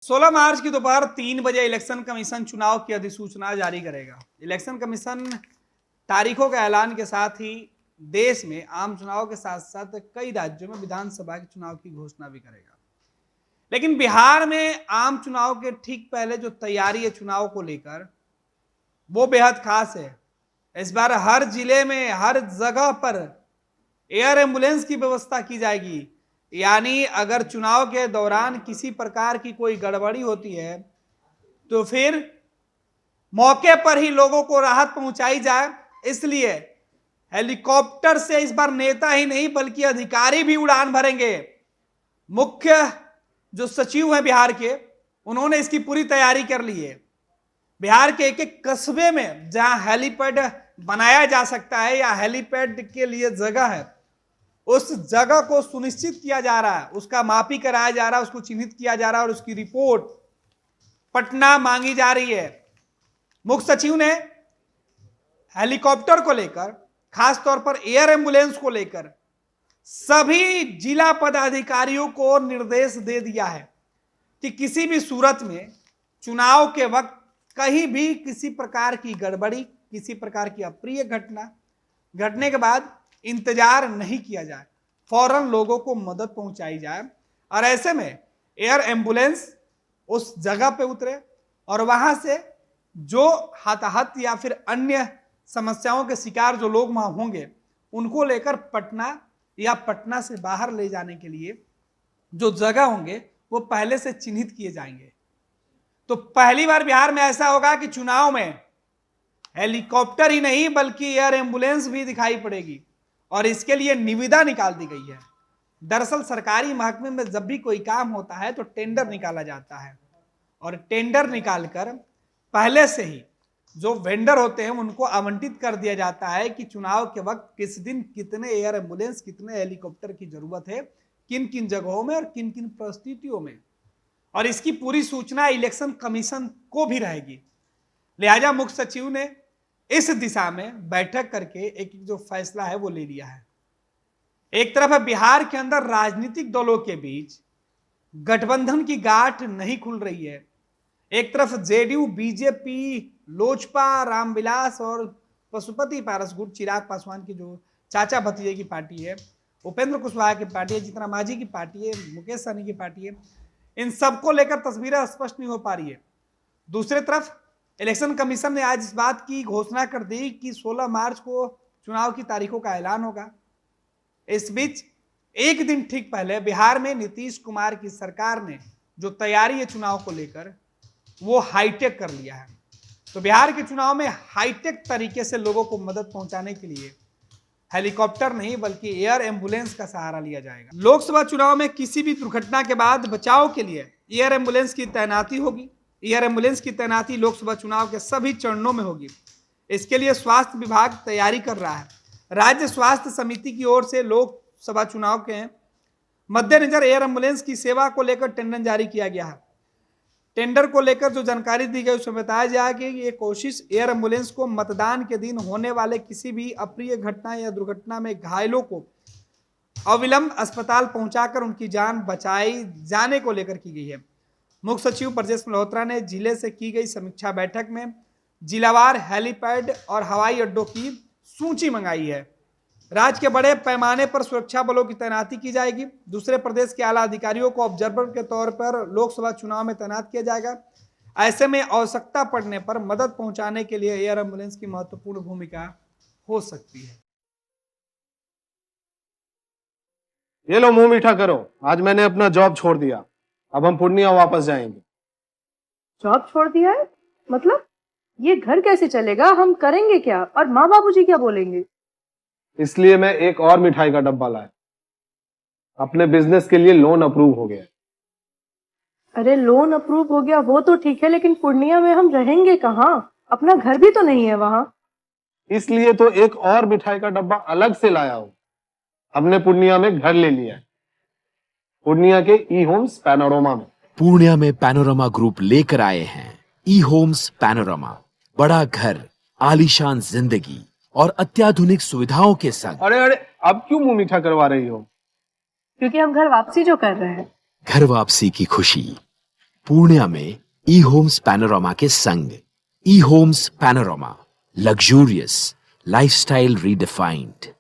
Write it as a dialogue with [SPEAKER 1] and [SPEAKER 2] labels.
[SPEAKER 1] 16 मार्च की दोपहर 3 बजे इलेक्शन कमीशन चुनाव की अधिसूचना जारी करेगा। इलेक्शन कमीशन तारीखों के ऐलान के साथ ही देश में आम चुनाव के साथ साथ कई राज्यों में विधानसभा के चुनाव की घोषणा भी करेगा। लेकिन बिहार में आम चुनाव के ठीक पहले जो तैयारी है चुनाव को लेकर, वो बेहद खास है। इस बार हर जिले में हर जगह पर एयर एम्बुलेंस की व्यवस्था की जाएगी। यानी अगर चुनाव के दौरान किसी प्रकार की कोई गड़बड़ी होती है तो फिर मौके पर ही लोगों को राहत पहुंचाई जाए, इसलिए हेलीकॉप्टर से इस बार नेता ही नहीं बल्कि अधिकारी भी उड़ान भरेंगे। मुख्य जो सचिव हैं बिहार के, उन्होंने इसकी पूरी तैयारी कर ली है। बिहार के एक एक कस्बे में जहां हेलीपैड बनाया जा सकता है या हेलीपैड के लिए जगह है, उस जगह को सुनिश्चित किया जा रहा है, उसका मापी कराया जा रहा है, उसको चिन्हित किया जा रहा है और उसकी रिपोर्ट पटना मांगी जा रही है। मुख्य सचिव ने हेलीकॉप्टर को लेकर, खासतौर पर एयर एम्बुलेंस को लेकर सभी जिला पदाधिकारियों को निर्देश दे दिया है कि किसी भी सूरत में चुनाव के वक्त कहीं भी किसी प्रकार की गड़बड़ी, किसी प्रकार की अप्रिय घटना घटने के बाद इंतजार नहीं किया जाए, फौरन लोगों को मदद पहुंचाई जाए। और ऐसे में एयर एम्बुलेंस उस जगह पे उतरे और वहां से जो हताहत या फिर अन्य समस्याओं के शिकार जो लोग वहां होंगे, उनको लेकर पटना या पटना से बाहर ले जाने के लिए जो जगह होंगे वो पहले से चिन्हित किए जाएंगे। तो पहली बार बिहार में ऐसा होगा कि चुनाव में हेलीकॉप्टर ही नहीं बल्कि एयर एम्बुलेंस भी दिखाई पड़ेगी और इसके लिए निविदा निकाल दी गई है। दरअसल सरकारी महकमे में जब भी कोई काम होता है तो टेंडर निकाला जाता है और टेंडर निकालकर पहले से ही जो वेंडर होते हैं उनको आवंटित कर दिया जाता है कि चुनाव के वक्त किस दिन कितने एयर एम्बुलेंस, कितने हेलीकॉप्टर की जरूरत है, किन किन जगहों में और किन किन परिस्थितियों में, और इसकी पूरी सूचना इलेक्शन कमीशन को भी रहेगी। लिहाजा मुख्य सचिव ने इस दिशा में बैठक करके एक जो फैसला है वो ले लिया है। एक तरफ बिहार के अंदर राजनीतिक दलों के बीच गठबंधन की गांठ नहीं खुल रही है। एक तरफ जेडीयू, बीजेपी, लोजपा, रामविलास और पशुपति पारस गुट, चिराग पासवान की जो चाचा भतीजे की पार्टी है, उपेंद्र कुशवाहा की पार्टी है, जीतन मांझी की पार्टी है, मुकेश सहनी की पार्टी है, इन सबको लेकर तस्वीरें स्पष्ट नहीं हो पा रही है। दूसरी तरफ इलेक्शन कमीशन ने आज इस बात की घोषणा कर दी कि 16 मार्च को चुनाव की तारीखों का ऐलान होगा। इस बीच एक दिन ठीक पहले बिहार में नीतीश कुमार की सरकार ने जो तैयारी है चुनाव को लेकर, वो हाईटेक कर लिया है। तो बिहार के चुनाव में हाईटेक तरीके से लोगों को मदद पहुंचाने के लिए हेलीकॉप्टर नहीं बल्कि एयर एम्बुलेंस का सहारा लिया जाएगा। लोकसभा चुनाव में किसी भी दुर्घटना के बाद बचाव के लिए एयर एम्बुलेंस की तैनाती होगी। एयर एम्बुलेंस की तैनाती लोकसभा चुनाव के सभी चरणों में होगी। इसके लिए स्वास्थ्य विभाग तैयारी कर रहा है। राज्य स्वास्थ्य समिति की ओर से लोकसभा चुनाव के मद्देनजर एयर एम्बुलेंस की सेवा को लेकर टेंडर जारी किया गया है। टेंडर को लेकर जो जानकारी दी गई उसमें बताया जाए कि ये कोशिश एयर एम्बुलेंस को मतदान के दिन होने वाले किसी भी अप्रिय घटना या दुर्घटना में घायलों को अविलंब अस्पताल पहुंचाकर उनकी जान बचाई जाने को लेकर की गई है। मुख्य सचिव ब्रजेश मल्होत्रा ने जिले से की गई समीक्षा बैठक में जिलावार हेलीपैड और हवाई अड्डों की सूची मंगाई है। राज्य के बड़े पैमाने पर सुरक्षा बलों की तैनाती की जाएगी। दूसरे प्रदेश के आला अधिकारियों को ऑब्जर्वर के तौर पर लोकसभा चुनाव में तैनात किया जाएगा। ऐसे में आवश्यकता पड़ने पर मदद पहुंचाने के लिए एयर एम्बुलेंस की महत्वपूर्ण भूमिका हो सकती है।
[SPEAKER 2] ये लो मुंह मीठा करो, आज मैंने अपना जॉब छोड़ दिया, अब हम पूर्णिया वापस जाएंगे।
[SPEAKER 3] जॉब छोड़ दिया है? मतलब ये घर कैसे चलेगा? हम करेंगे क्या? और माँ बाबूजी क्या बोलेंगे?
[SPEAKER 2] इसलिए मैं एक और मिठाई का डब्बा लाया। अपने बिजनेस के लिए लोन अप्रूव हो गया।
[SPEAKER 3] अरे लोन अप्रूव हो गया वो तो ठीक है, लेकिन पूर्णिया में हम रहेंगे कहाँ? अपना घर भी तो नहीं है वहाँ।
[SPEAKER 2] इसलिए तो एक और मिठाई का डब्बा अलग से लाया हूं। हमने पूर्णिया में घर ले लिया है, पूर्णिया के ई होम्स पैनोरमा में।
[SPEAKER 4] पूर्णिया में पैनोरमा ग्रुप लेकर आए हैं ई होम्स पैनोरमा। बड़ा घर, आलीशान जिंदगी और अत्याधुनिक सुविधाओं के संग।
[SPEAKER 2] अरे अब क्यों मुंह मीठा करवा रही हो?
[SPEAKER 3] क्योंकि हम घर वापसी जो कर रहे हैं।
[SPEAKER 4] घर वापसी की खुशी पूर्णिया में ई होम्स पैनोरामा के संग। ई homes panorama, luxurious lifestyle redefined.